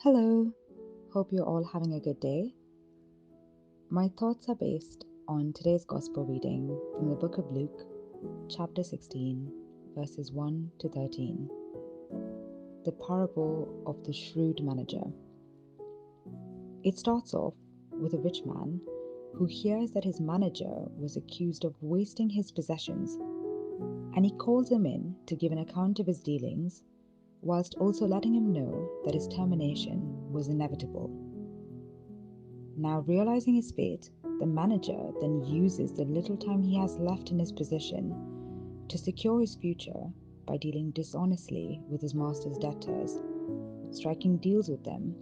Hello, hope you're all having a good day. My thoughts are based on today's Gospel reading from the book of Luke, chapter 16, verses 1 to 13, the parable of the shrewd manager. It starts off with a rich man who hears that his manager was accused of wasting his possessions, and he calls him in to give an account of his dealings, whilst also letting him know that his termination was inevitable. Now realizing his fate, the manager then uses the little time he has left in his position to secure his future by dealing dishonestly with his master's debtors, striking deals with them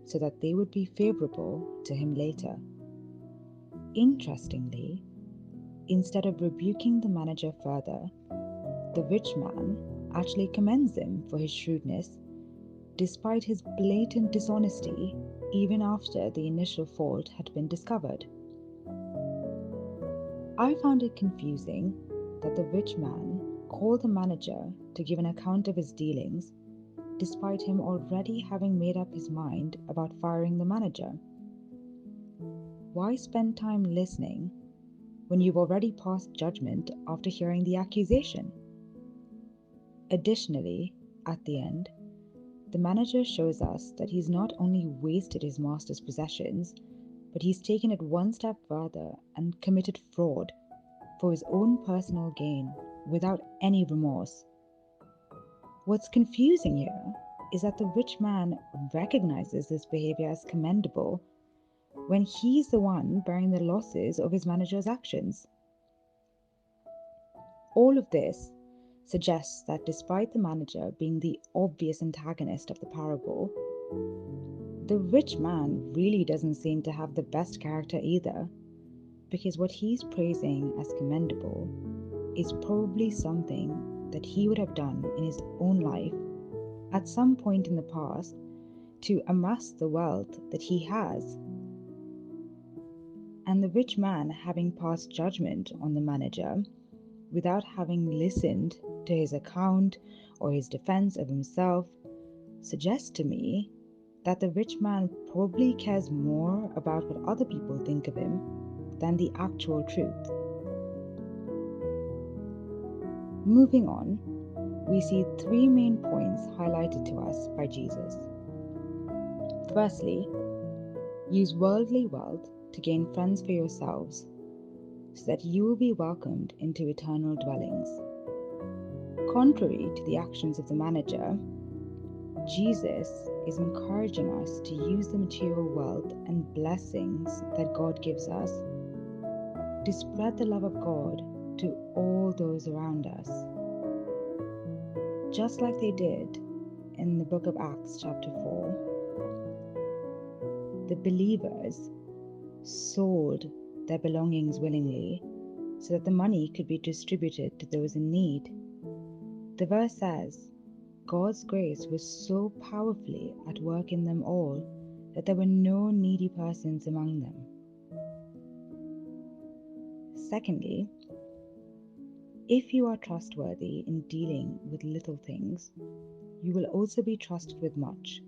so that they would be favorable to him later. Interestingly, instead of rebuking the manager further, the rich man actually commends him for his shrewdness, despite his blatant dishonesty, even after the initial fault had been discovered. I found it confusing that the rich man called the manager to give an account of his dealings, despite him already having made up his mind about firing the manager. Why spend time listening when you've already passed judgment after hearing the accusation? Additionally, at the end, the manager shows us that he's not only wasted his master's possessions, but he's taken it one step further and committed fraud for his own personal gain without any remorse. What's confusing here is that the rich man recognizes this behavior as commendable when he's the one bearing the losses of his manager's actions. All of this suggests that despite the manager being the obvious antagonist of the parable, the rich man really doesn't seem to have the best character either, because what he's praising as commendable is probably something that he would have done in his own life at some point in the past to amass the wealth that he has. And the rich man, having passed judgment on the manager without having listened to his account or his defense of himself, suggests to me that the rich man probably cares more about what other people think of him than the actual truth. Moving on, we see three main points highlighted to us by Jesus. Firstly, use worldly wealth to gain friends for yourselves, so that you will be welcomed into eternal dwellings. Contrary to the actions of the manager, Jesus is encouraging us to use the material wealth and blessings that God gives us to spread the love of God to all those around us. Just like they did in the book of Acts chapter 4, the believers sold their belongings willingly so that the money could be distributed to those in need. The verse says, God's grace was so powerfully at work in them all that there were no needy persons among them. Secondly, if you are trustworthy in dealing with little things, you will also be trusted with much.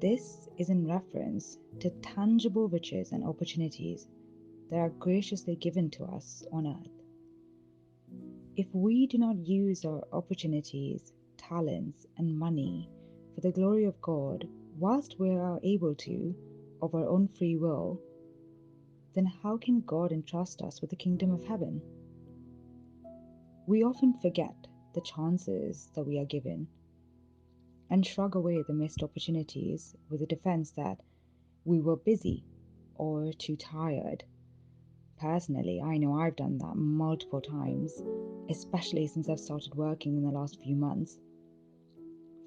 This is in reference to tangible riches and opportunities that are graciously given to us on earth. If we do not use our opportunities, talents, and money for the glory of God whilst we are able to, of our own free will, then how can God entrust us with the kingdom of heaven? We often forget the chances that we are given and shrug away the missed opportunities with the defense that we were busy or too tired. Personally, I know I've done that multiple times, especially since I've started working in the last few months.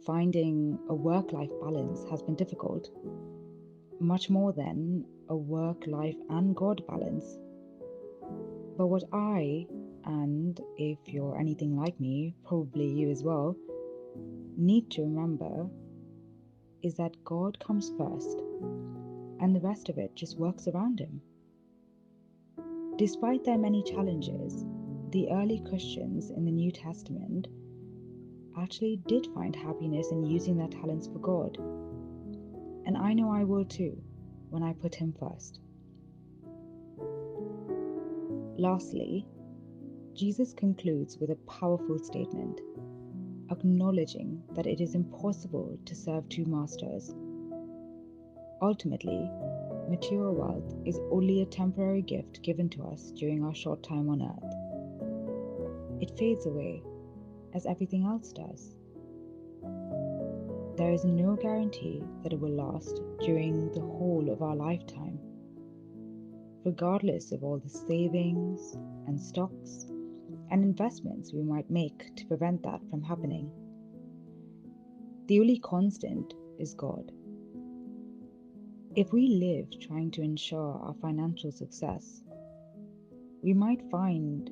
Finding a work-life balance has been difficult, much more than a work-life and God balance. But what I, and if you're anything like me, probably you as well, need to remember is that God comes first, and the rest of it just works around him. Despite their many challenges, the early Christians in the New Testament actually did find happiness in using their talents for God. And I know I will too, when I put Him first. Lastly, Jesus concludes with a powerful statement, acknowledging that it is impossible to serve two masters. Ultimately, material wealth is only a temporary gift given to us during our short time on earth. It fades away, as everything else does. There is no guarantee that it will last during the whole of our lifetime, regardless of all the savings and stocks and investments we might make to prevent that from happening. The only constant is God. If we live trying to ensure our financial success, we might find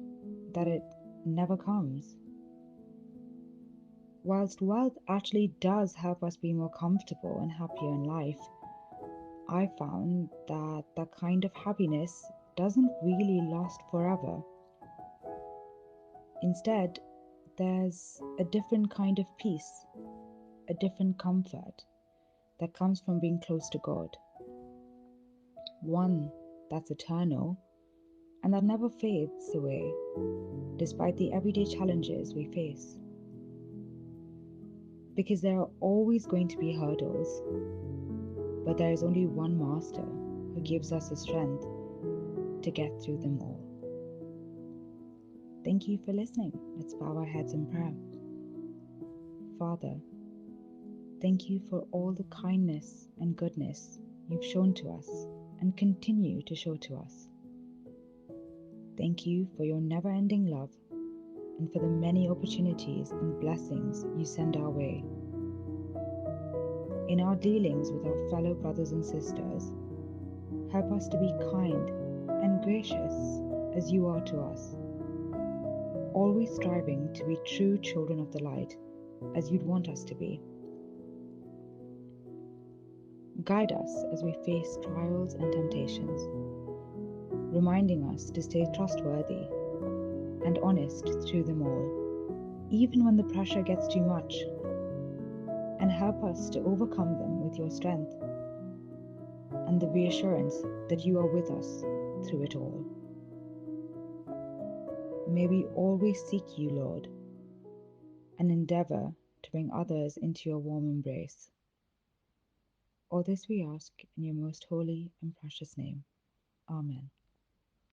that it never comes. Whilst wealth actually does help us be more comfortable and happier in life, I found that that kind of happiness doesn't really last forever. Instead, there's a different kind of peace, a different comfort that comes from being close to God. One that's eternal and that never fades away, despite the everyday challenges we face. Because there are always going to be hurdles, but there is only one Master who gives us the strength to get through them all. Thank you for listening. Let's bow our heads in prayer. Father, thank you for all the kindness and goodness you've shown to us and continue to show to us. Thank you for your never-ending love and for the many opportunities and blessings you send our way. In our dealings with our fellow brothers and sisters, help us to be kind and gracious as you are to us, always striving to be true children of the light as you'd want us to be. Guide us as we face trials and temptations, reminding us to stay trustworthy and honest through them all, even when the pressure gets too much, and help us to overcome them with your strength and the reassurance that you are with us through it all. May we always seek you, Lord, and endeavour to bring others into your warm embrace. All this we ask in your most holy and precious name. Amen.